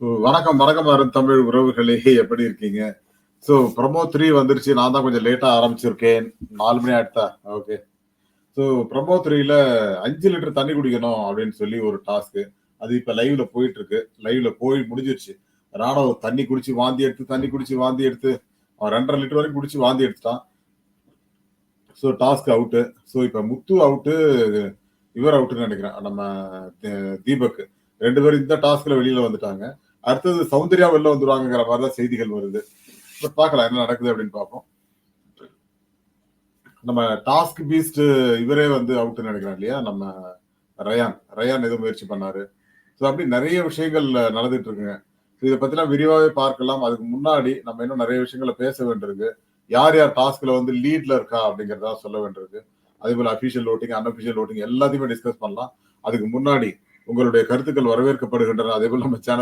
வணக்கம், வணக்கம் அருந்தமிழ் உறவுகளே! எப்படி இருக்கீங்க? ப்ரமோ 3 வந்துருச்சு. நான் தான் கொஞ்சம் லேட்டா ஆரம்பிச்சிருக்கேன். 4 மணி ஆயிடுதா? ஓகே. ஸோ ப்ரமோ 3ல 5 லிட்டர் தண்ணீ குடிக்கணும் அப்படின்னு சொல்லி ஒரு டாஸ்க்கு. அது இப்ப லைவ்ல போயிட்டு இருக்கு. லைவ்ல போய் முடிஞ்சிருச்சு. ராணவ் தண்ணீ குடிச்சு வாந்தி எடுத்து, தண்ணீ குடிச்சு வாந்தி எடுத்து, அவன் 2 1/2 லிட்டர் வரைக்கும் குடிச்சு வாந்தி எடுத்துட்டான். Task out. இப்ப முத்து அவுட்டு, இவர் அவுட்டுன்னு நெனைக்கிறேன். நம்ம த தீபக். 2 பேரும் இந்த டாஸ்க்ல வெளில வந்துட்டாங்க. அடுத்தது சௌந்தர்யா வெளில வந்துருவாங்கங்கிற மாரி தான் செய்திகள் வருது. பார்க்கலாம் என்ன நடக்குது அப்படின்னு பார்ப்போம். நம்ம டாஸ்க் பீஸ்ட் இவரே வந்து அவுட்ன்னு நெனைக்கிறேன் இல்லையா? நம்ம ரயான் ஏதோ முயற்சி பண்ணாரு. அப்படி நெறைய விஷயங்கள் நடந்துட்டு இருக்குங்க. இத பத்திலாம் விரிவாவே பார்க்கலாம். அதுக்கு முன்னாடி நம்ம இன்னும் நெறைய விஷயங்கள பேச வேண்டியிருக்கு. யார் யார் டாஸ்க்ல வந்து லீட்ல இருக்கா அப்படிங்கிறத சொல்ல வேண்டியிருக்கு. அதேபோல அபிஷியல் வோட்டிங், அன்அபிஷியல் வோட்டிங் எல்லாத்தையுமே டிஸ்கஸ் பண்ணலாம். அதுக்கு முன்னாடி உங்களுடைய கருத்துக்கள் வரவேற்கப்படுகின்றன. அதேபோல நம்ம சேனல்